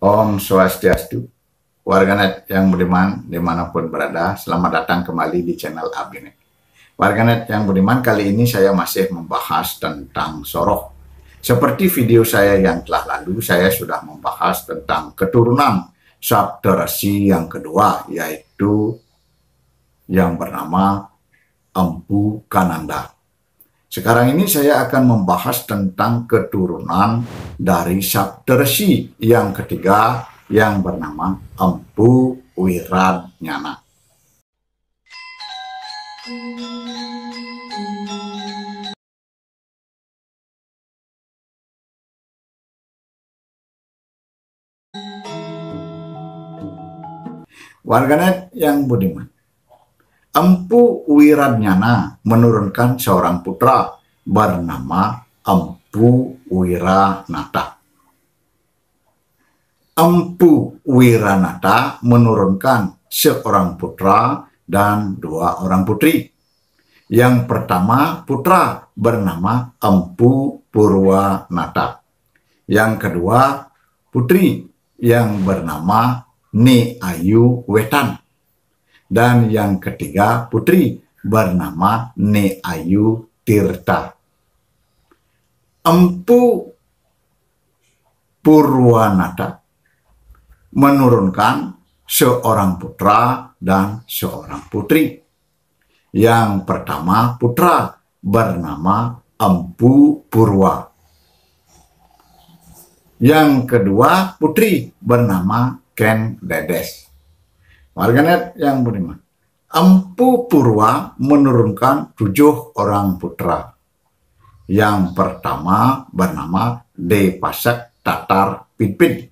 Om Swastiastu, warganet yang budiman dimanapun berada, selamat datang kembali di channel Abinek. Warganet yang budiman, kali ini saya masih membahas tentang Soroh. Seperti video saya yang telah lalu, saya sudah membahas tentang keturunan Saptarsi yang kedua, yaitu yang bernama Empu Kananda. Sekarang ini saya akan membahas tentang keturunan dari Saptarsi yang ketiga yang bernama Empu Wiradnyana. Warganet yang budiman, Empu Wiradnyana menurunkan seorang putra bernama Empu Wiranata. Empu Wiranata menurunkan seorang putra dan dua orang putri. Yang pertama putra bernama Empu Purwanata. Yang kedua putri yang bernama Ni Ayu Wetan. Dan yang ketiga putri bernama Ni Ayu Tirta. Empu Purwanata menurunkan seorang putra dan seorang putri. Yang pertama putra bernama Empu Purwa. Yang kedua putri bernama Ken Dedes. Warganet yang budiman, Empu Purwa menurunkan 7 orang putra. Yang pertama bernama Depasak Tatar Pipin.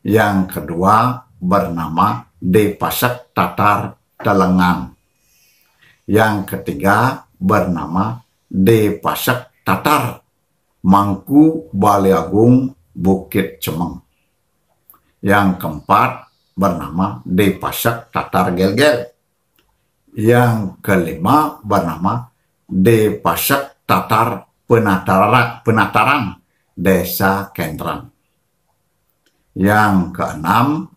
Yang kedua bernama Depasak Tatar Telengan. Yang ketiga bernama Depasak Tatar Mangku Baliagung Bukit Cemeng. Yang keempat bernama Depasak Tatar Gelgel. Yang kelima bernama Depasak Tatar Penataran Desa Kendran. Yang keenam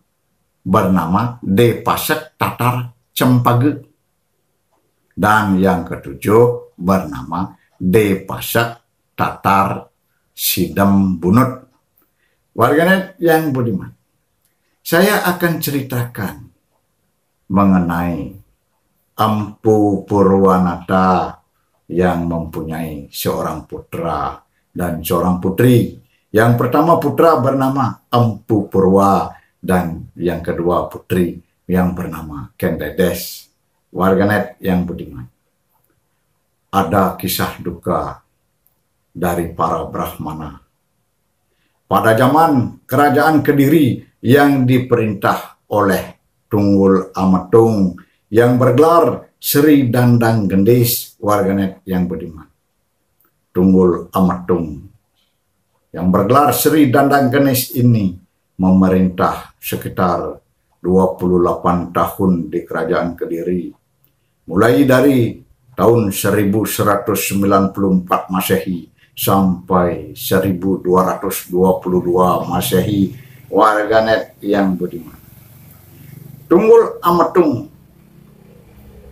bernama Depasak Tatar Cempage. Dan yang ketujuh bernama Depasak Tatar Sidem Bunut. Warganet yang budiman, saya akan ceritakan mengenai Empu Purwanata yang mempunyai seorang putra dan seorang putri. Yang pertama putra bernama Empu Purwa dan yang kedua putri yang bernama Ken Dedes. Warganet yang budiman, ada kisah duka dari para Brahmana pada zaman kerajaan Kediri yang diperintah oleh Tunggul Ametung yang bergelar Sri Dandang Gendis. Warganet yang budiman, Tunggul Ametung yang bergelar Sri Dandang Gendis ini memerintah sekitar 28 tahun di kerajaan Kediri, mulai dari tahun 1194 Masehi sampai 1222 Masehi. Warganet yang budiman, Tunggul Ametung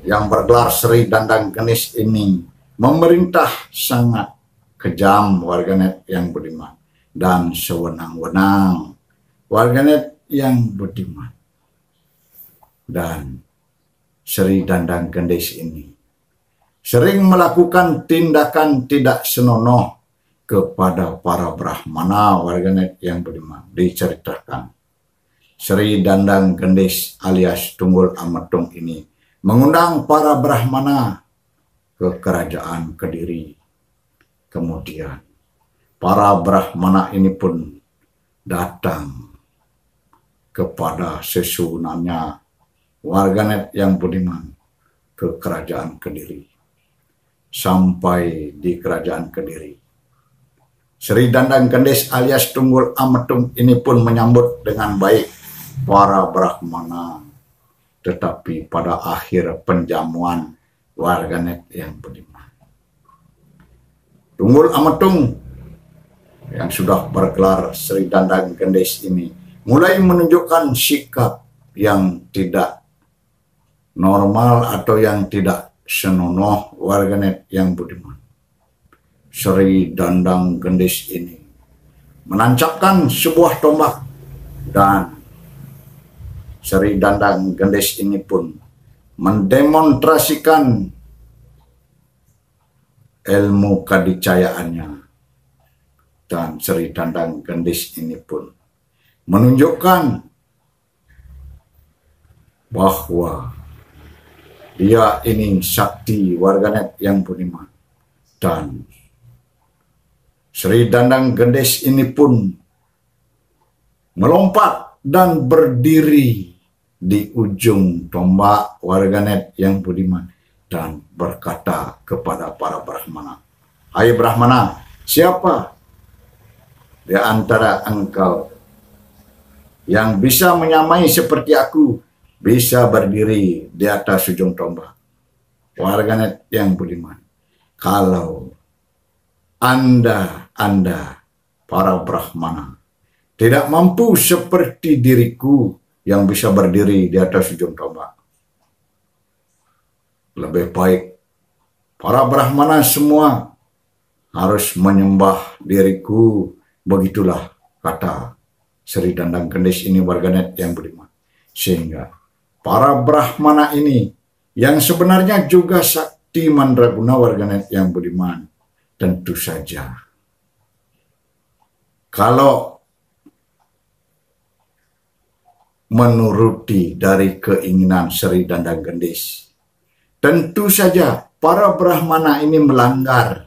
yang bergelar Sri Dandang Gendis ini memerintah sangat kejam. Warganet yang budiman, dan sewenang-wenang. Warganet yang budiman, dan Sri Dandang Gendis ini sering melakukan tindakan tidak senonoh kepada para Brahmana. Warganet yang budiman, diceritakan Sri Dandang Gendis alias Tunggul Ametung ini mengundang para Brahmana ke kerajaan Kediri. Kemudian para Brahmana ini pun datang kepada sesunannya. Warganet yang budiman, ke kerajaan Kediri. Sampai di kerajaan Kediri, Sri Dandang Gendis alias Tunggul Ametung ini pun menyambut dengan baik para Brahmana. Tetapi pada akhir penjamuan, warganet yang budiman, Tunggul Ametung yang sudah bergelar Sri Dandang Gendis ini mulai menunjukkan sikap yang tidak normal atau yang tidak senonoh warganet yang budiman. Sri Dandang Gendis ini menancapkan sebuah tombak, dan Sri Dandang Gendis ini pun mendemonstrasikan ilmu kadicayaannya, dan Sri Dandang Gendis ini pun menunjukkan bahwa dia ini sakti warganet yang budiman, dan Sri Dandang Gendis ini pun melompat dan berdiri di ujung tombak warganet yang budiman dan berkata kepada para Brahmana, "Hai Brahmana, siapa di antara engkau yang bisa menyamai seperti aku, bisa berdiri di atas ujung tombak warganet yang budiman? Kalau Anda para Brahmana tidak mampu seperti diriku yang bisa berdiri di atas ujung tombak, lebih baik para Brahmana semua harus menyembah diriku." Begitulah kata Sri Dandang Gendis ini warganet yang budiman. Sehingga para Brahmana ini yang sebenarnya juga sakti mandraguna warganet yang budiman, tentu saja kalau menuruti dari keinginan Sri Dandang Gendis, tentu saja para Brahmana ini melanggar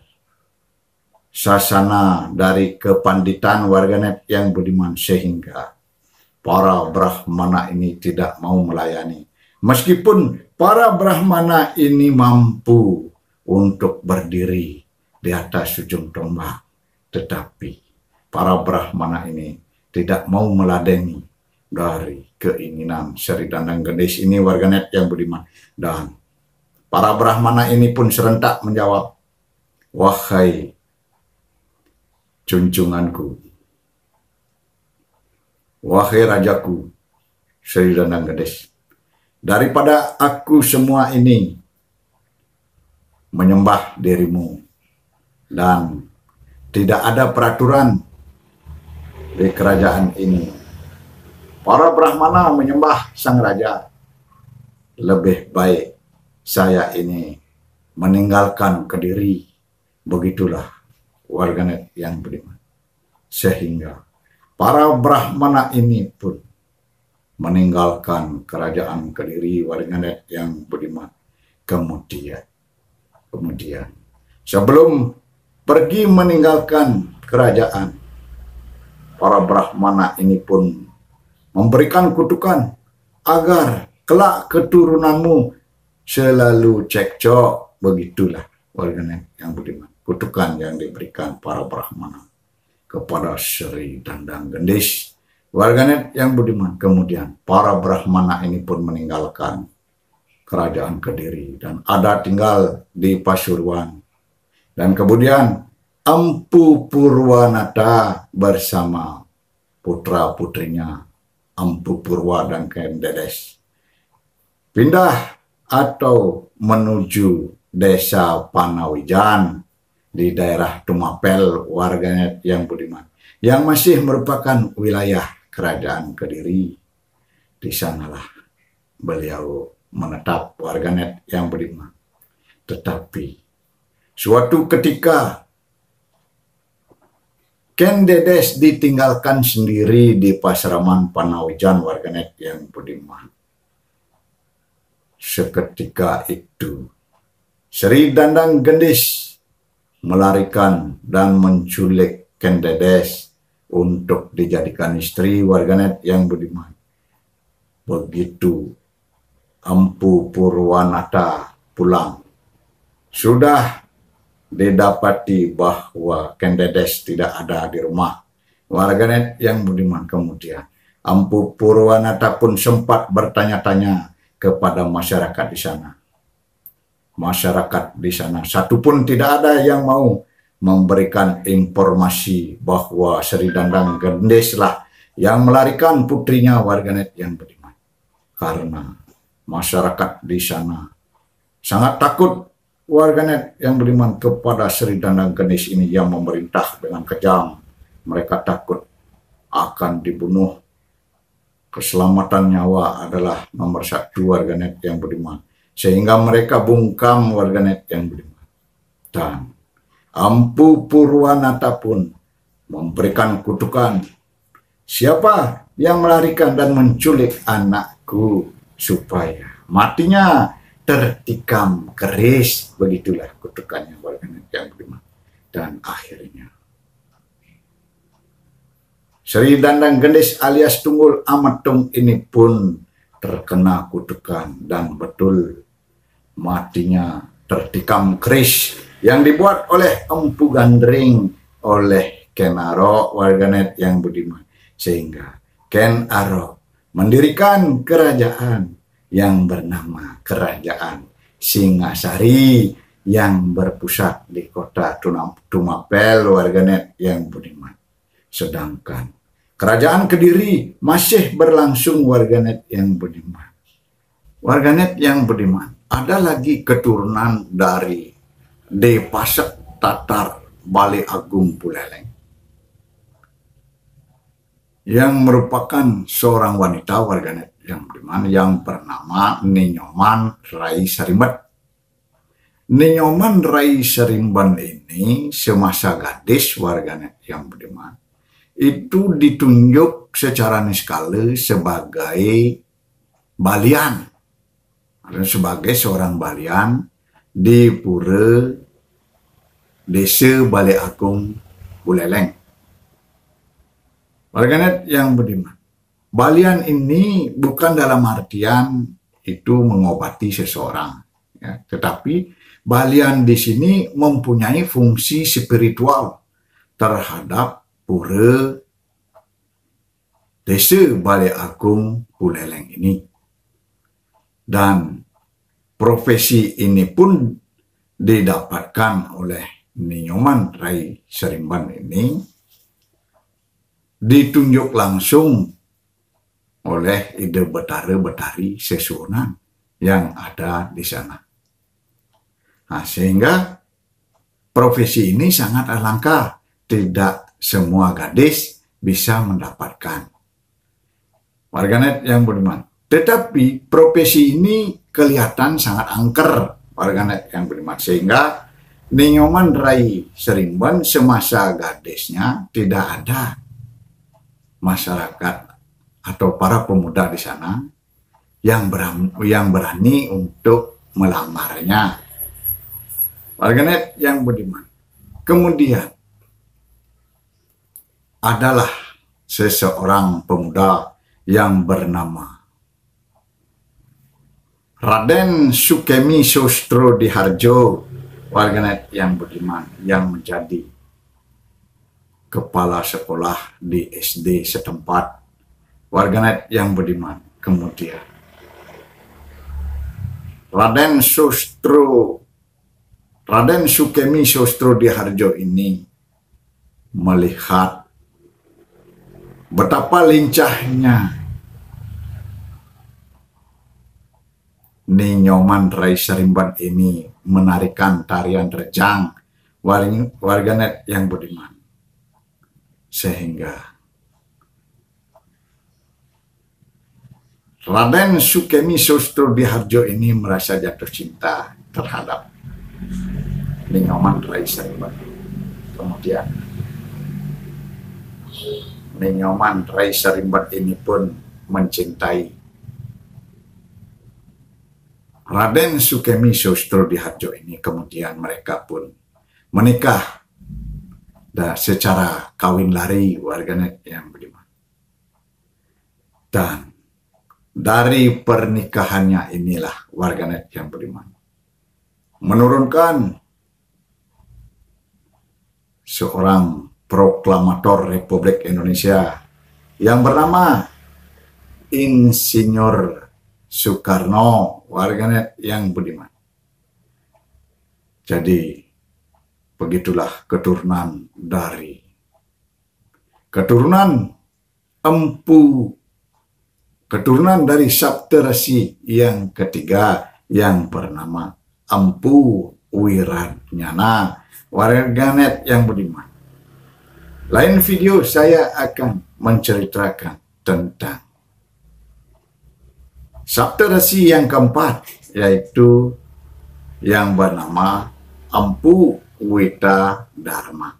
sasana dari kepanditan warganet yang budiman, sehingga para Brahmana ini tidak mau melayani. Meskipun para Brahmana ini mampu untuk berdiri di atas ujung tombak, tetapi para Brahmana ini tidak mau meladeni dari keinginan Sri Dandang Gendis ini warganet yang budiman. Dan para Brahmana ini pun serentak menjawab, "Wahai junjunganku, wahai rajaku Sri Dandang Gendis, daripada aku semua ini menyembah dirimu dan tidak ada peraturan di kerajaan ini, para Brahmana menyembah sang raja, lebih baik saya ini meninggalkan Kediri." Begitulah warganet yang budiman. Sehingga para Brahmana ini pun meninggalkan kerajaan Kediri warganet yang budiman. Kemudian sebelum pergi meninggalkan kerajaan, para Brahmana ini pun memberikan kutukan agar kelak keturunanmu selalu cekcok. Begitulah warganet yang budiman, kutukan yang diberikan para Brahmana kepada Sri Dandang Gendis warganet yang budiman. Kemudian para Brahmana ini pun meninggalkan kerajaan Kediri dan ada tinggal di Pasuruan. Dan kemudian Empu Purwanata bersama putra-putrinya Empu Purwa dan Kendedes pindah atau menuju desa Panawijan di daerah Tumapel warganet yang budiman, yang masih merupakan wilayah kerajaan Kediri. Di sanalah beliau menetap warganet yang budiman. Tetapi suatu ketika Kendedes ditinggalkan sendiri di Pasraman Panawijan warganet yang budiman. Seketika itu Sri Dandang Gendis melarikan dan menculik Kendedes untuk dijadikan istri warganet yang budiman. Begitu Empu Purwanata pulang, sudah didapati bahwa Kendedes tidak ada di rumah warganet yang budiman. Kemudian Empu Purwanata pun sempat bertanya-tanya kepada masyarakat di sana. Masyarakat di sana satu pun tidak ada yang mau memberikan informasi bahwa Sri Dandang Gendis lah yang melarikan putrinya warganet yang beriman. Karena masyarakat di sana sangat takut warganet yang beriman kepada Sri Dandang Gendis ini yang memerintah dengan kejam. Mereka takut akan dibunuh. Keselamatan nyawa adalah nomor satu warganet yang beriman. Sehingga mereka bungkam warganet yang beriman. Dan Ampu Purwanata pun memberikan kutukan. Siapa yang melarikan dan menculik anakku supaya matinya tertikam keris. Begitulah kutukannya warganet yang beriman. Dan akhirnya Sri Dandang Gendis alias Tunggul Amatung ini pun terkena kutukan dan betul matinya tertikam keris yang dibuat oleh Empu Gandring oleh Ken Arok warganet yang budiman, sehingga Ken Arok mendirikan kerajaan yang bernama Kerajaan Singasari yang berpusat di kota Tumapel warganet yang budiman. Sedangkan Kerajaan Kediri masih berlangsung warganet yang budiman. Warganet yang budiman ada lagi keturunan dari Depasek Tatar Bali Agung Buleleng yang merupakan seorang wanita warganet yang budiman yang bernama Ninyoman Rai Sarimban. Ninyoman Rai Sarimban ini semasa gadis warganet yang budiman itu ditunjuk secara niskala sebagai balian, sebagai seorang balian di pura desa Bali Agung Buleleng. Warganet yang budiman, balian ini bukan dalam artian itu mengobati seseorang, ya, tetapi balian di sini mempunyai fungsi spiritual terhadap pura desa Bali Agung Buleleng ini. Dan profesi ini pun didapatkan oleh Ninyoman Rai Sarimban ini, ditunjuk langsung oleh Ide Betara-Betari Sesunan yang ada di sana. Nah, sehingga profesi ini sangat langka, tidak semua gadis bisa mendapatkan. Warganet yang budiman, tetapi profesi ini kelihatan sangat angker warganet yang budiman, sehingga Ninyoman Rai Sarimban semasa gadisnya tidak ada masyarakat atau para pemuda di sana yang berani untuk melamarnya. Warganet yang budiman, kemudian adalah seseorang pemuda yang bernama Raden Sukemi Sostro Diharjo, warganet yang budiman, yang menjadi kepala sekolah di SD setempat, warganet yang budiman. Kemudian Raden Sukemi Sostro Diharjo ini melihat betapa lincahnya Ninyoman Rai Sarimban ini menarikan tarian rejang warganet yang budiman, sehingga Raden Sukemi Sostro Diharjo ini merasa jatuh cinta terhadap Ninyoman Rai Sarimban. Kemudian Ninyoman Rai Sarimban ini pun mencintai Raden Sukemi Sostro Diharjo ini. Kemudian mereka pun menikah dan secara kawin lari warganet yang budiman. Dan dari pernikahannya inilah warganet yang budiman menurunkan seorang proklamator Republik Indonesia yang bernama Insinyur Soekarno, warganet yang budiman. Jadi begitulah keturunan Empu, keturunan dari Saptarsi yang ketiga yang bernama Empu Wiranyana. Warganet yang budiman, lain video saya akan menceritakan tentang Saptarsi yang keempat, yaitu yang bernama Empu Wita Dharma.